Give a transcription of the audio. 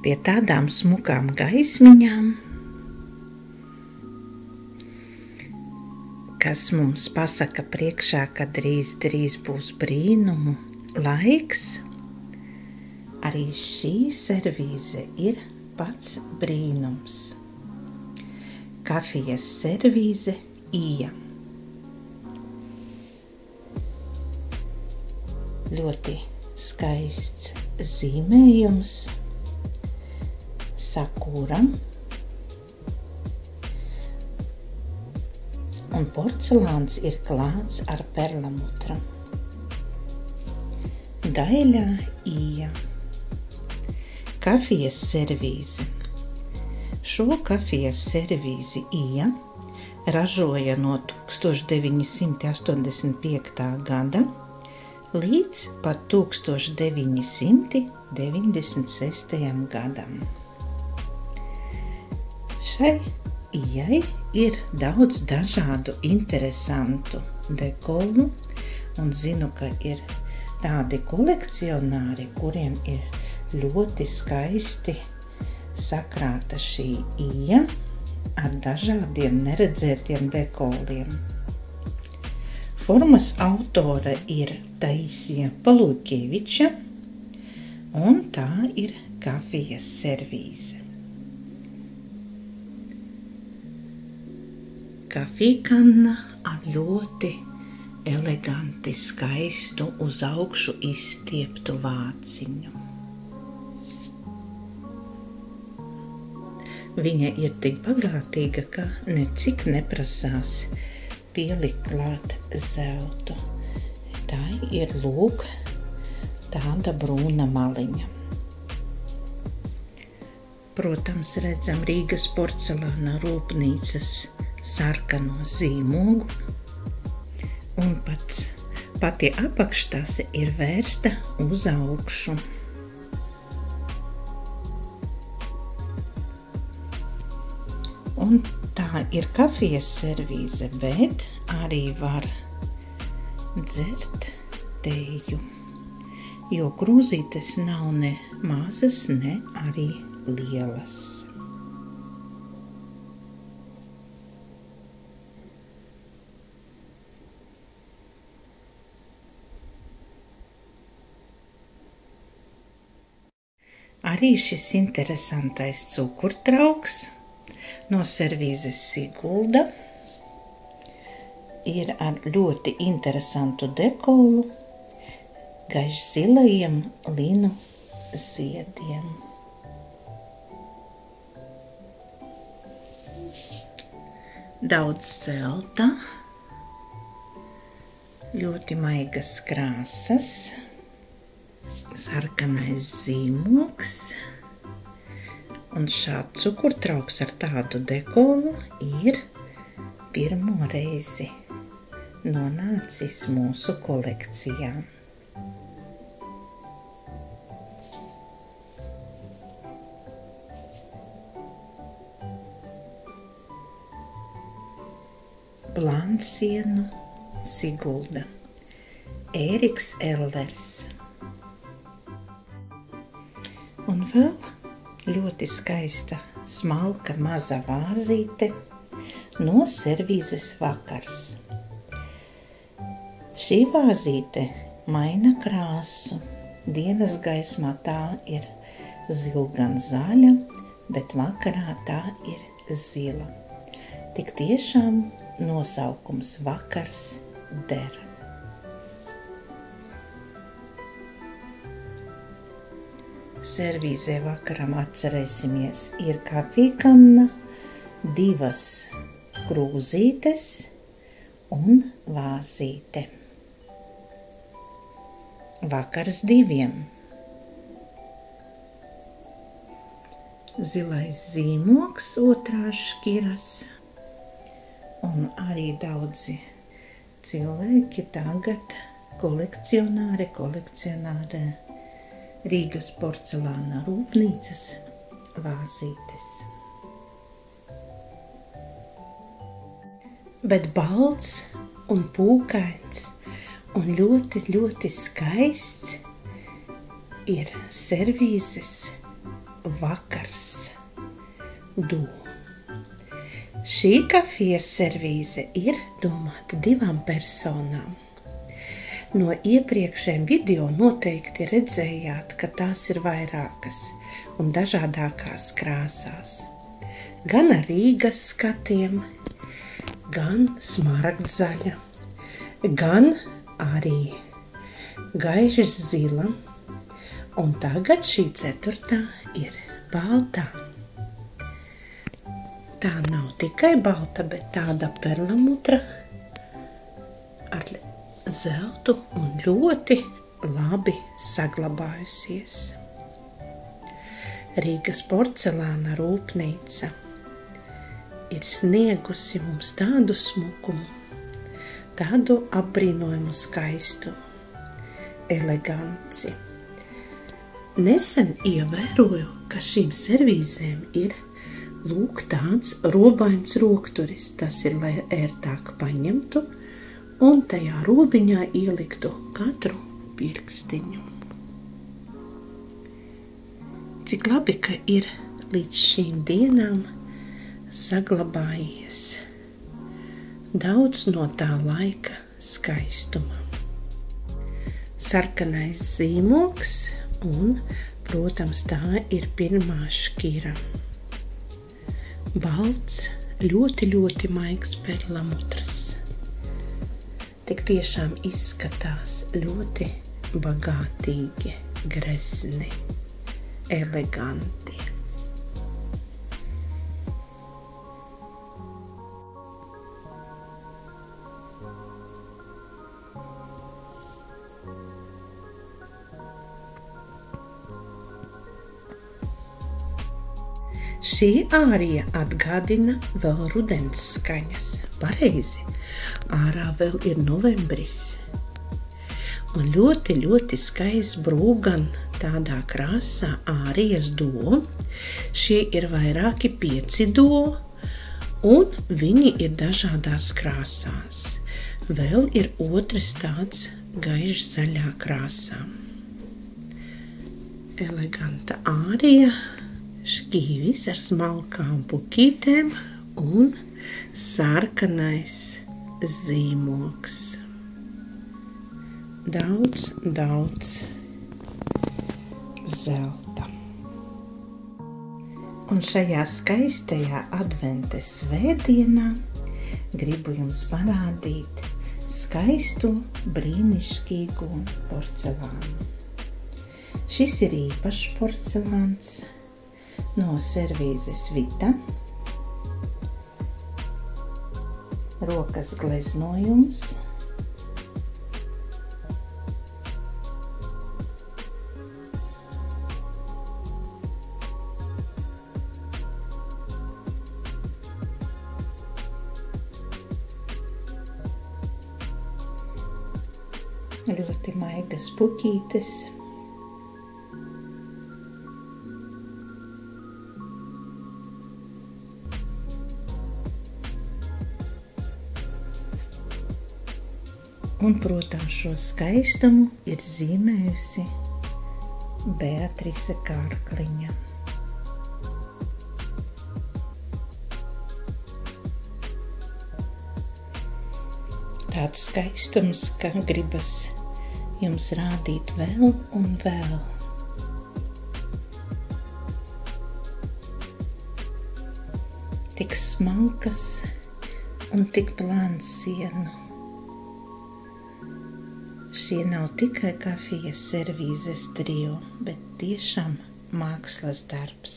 pie tādām smukām gaismiņām, kas mums pasaka priekšā, ka drīz būs brīnumu laiks. Arī šī servīze ir pats brīnums. Kafijas servīze Ija. Ļoti skaists zīmējums, sakura un porcelāns ir klāts ar perlamutru. Daļā Ija. Kafijas servīze. Šo kafijas servīzi Ija ražoja no 1985. gada līdz pat 1996. gadam. Šai Ijai ir daudz dažādu interesantu dekolu, un zinu, ka ir tādi kolekcionāri, kuriem ir ļoti skaisti sakrāta šī Ija ar dažādiem neredzētiem dekoliem. Formas autore ir Taisija Palūkeviča, un tā ir kafijas servīze. Kafijkanna ar ļoti eleganti skaistu uz augšu izstieptu vāciņu. Viņa ir tik bagātīga, ka necik neprasās pielikt klāt zeltu. Tā ir lūk tāda brūna maliņa. Protams, redzam Rīgas porcelāna rūpnīcas sarkano zīmogu, un pati apakštase ir vērsta uz augšu. Un tā ir kafijas servīze, bet arī var dzert teju, jo krūzītes nav ne mazas, ne arī lielas. Arī šis interesantais cukurtrauks no servīzes Sigulda ir ar ļoti interesantu dekolu, gaišzilajiem linu ziediem. Daudz zelta, ļoti maigas krāsas, sarkanais zīmogs, un šāds cukurtrauks ar tādu dekolu ir pirmo reizi nonācis mūsu kolekcijā. Plansienu Sigulda. Ēriks Ellers. Un vēl ļoti skaista, smalka maza vāzīte no servīzes Vakars. Šī vāzīte maina krāsu. Dienas gaismā tā ir zilgan zaļa, bet vakarā tā ir zila. Tik tiešām nosaukums Vakars der. Servīzē vakaram atcerēsimies ir kafijkanna, 2 krūzītes un vāzīte. Vakars 2. Zilais zīmogs otrās škiras, un arī daudzi cilvēki tagad kolekcionāri Rīgas porcelāna rūpnīcas vāzītes. Bet balts un pūkains un ļoti, ļoti skaists ir servīzes vakars. Do. Šī kafijas servīze ir domāta 2 personām. No iepriekšējiem video noteikti redzējāt, ka tās ir vairākas un dažādākās krāsās. Gan ar Rīgas skatiem, gan smaragdzaļa, gan arī gaiši zila, un tagad šī 4. ir baltā. Tā nav tikai balta, bet tāda perlamutra ar zeltu un ļoti labi saglabājusies. Rīgas porcelāna rūpnīca ir sniegusi mums tādu smukumu, tādu apbrīnojumu skaistumu, eleganci. Nesen ievēroju, ka šīm servīzēm ir lūk tāds robains rokturis. Tas ir, lai ērtāk paņemtu un tajā robiņā ieliktu katru pirkstiņu. Cik labi, ka ir līdz šīm dienām saglabājies daudz no tā laika skaistuma. Sarkanais zīmogs un, protams, tā ir pirmā škira. Balts, ļoti, ļoti maigs perlamutras. Tik tiešām izskatās ļoti bagātīgi, grezni, eleganti. Šī ārija atgādina vēl rudens skaņas. Pareizi, ārā vēl ir novembris. Un ļoti, ļoti skaists brūgan tādā krāsā ārijas do. Šie ir vairāki 5 do, un viņi ir dažādās krāsās. Vēl ir otrs tāds gaiši zaļā krāsā. Eleganta ārija. Šķīvis ar smalkām puķītēm un sarkanais zīmogs. Daudz zelta. Un šajā skaistajā adventes svētdienā gribu jums parādīt skaistu, brīnišķīgu porcelānu. Šis ir īpašs porcelāns no servīzes Vita. Rokas gleznojums. Ļoti maigas puķītes. Un, protams, šo skaistumu ir zīmējusi Beatrice Kārkliņa. Tāds skaistums, ka gribas jums rādīt vēl un vēl. Tik smalkas un tik plāns sienu. Šie nav tikai kafijas servīzes trio, bet tiešām mākslas darbs.